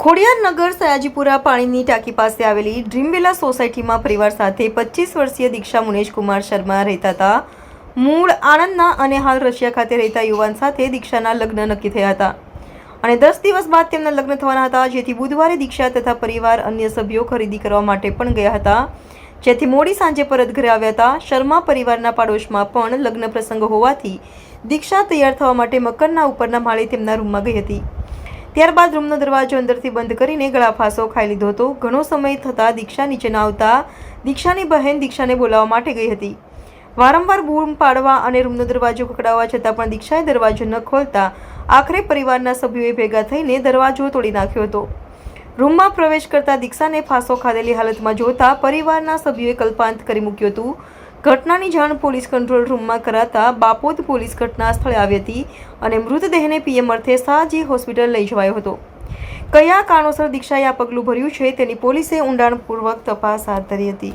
ખોડિયારનગર સયાજીપુરા પાણીની ટાંકી પાસે આવેલી ડ્રીમવિલા સોસાયટીમાં પરિવાર સાથે 25 વર્ષીય દીક્ષા મુનેશકુમાર શર્મા રહેતા હતા. મૂળ આણંદના અને હાલ રશિયા ખાતે રહેતા યુવાન સાથે દીક્ષાના લગ્ન નક્કી થયા હતા અને 10 દિવસ બાદ તેમના લગ્ન થવાના હતા, જેથી બુધવારે દીક્ષા તથા પરિવાર અન્ય સભ્યો ખરીદી કરવા માટે પણ ગયા હતા, જેથી મોડી સાંજે પરત ઘરે આવ્યા હતા. શર્મા પરિવારના પાડોશમાં પણ લગ્ન પ્રસંગ હોવાથી દીક્ષા તૈયાર થવા માટે મકાનના ઉપરના માળે તેમના રૂમમાં ગઈ હતી. ત્યારબાદ રૂમનો દરવાજો અંદરથી બંધ કરીને ગળાફાંસો ખાઈ લીધો હતો. ઘણો સમય થતાં દીક્ષા નીચે ન આવતા દીક્ષાની બહેન દીક્ષાને બોલાવવા માટે ગઈ હતી. વારંવાર બૂમ પાડવા અને રૂમનો દરવાજો ખખડાવવા છતાં પણ દીક્ષાએ દરવાજો ન ખોલતા આખરે પરિવારના સભ્યોએ ભેગા થઈને દરવાજો તોડી નાખ્યો હતો. રૂમમાં પ્રવેશ કરતા દીક્ષાને ફાંસો ખાધેલી હાલતમાં જોતા પરિવારના સભ્યોએ કલ્પાંત કરી મૂક્યું હતું. ઘટનાની જાણ પોલીસ કંટ્રોલ રૂમમાં કરાતા બાપોદ પોલીસ ઘટના સ્થળે આવી હતી અને મૃતદેહને પીએમ અર્થે શાહજી હોસ્પિટલ લઈ જવાયો હતો. કયા કારણોસર દીક્ષાએ આ પગલું ભર્યું છે તેની પોલીસે ઊંડાણપૂર્વક તપાસ હાથ ધરી હતી.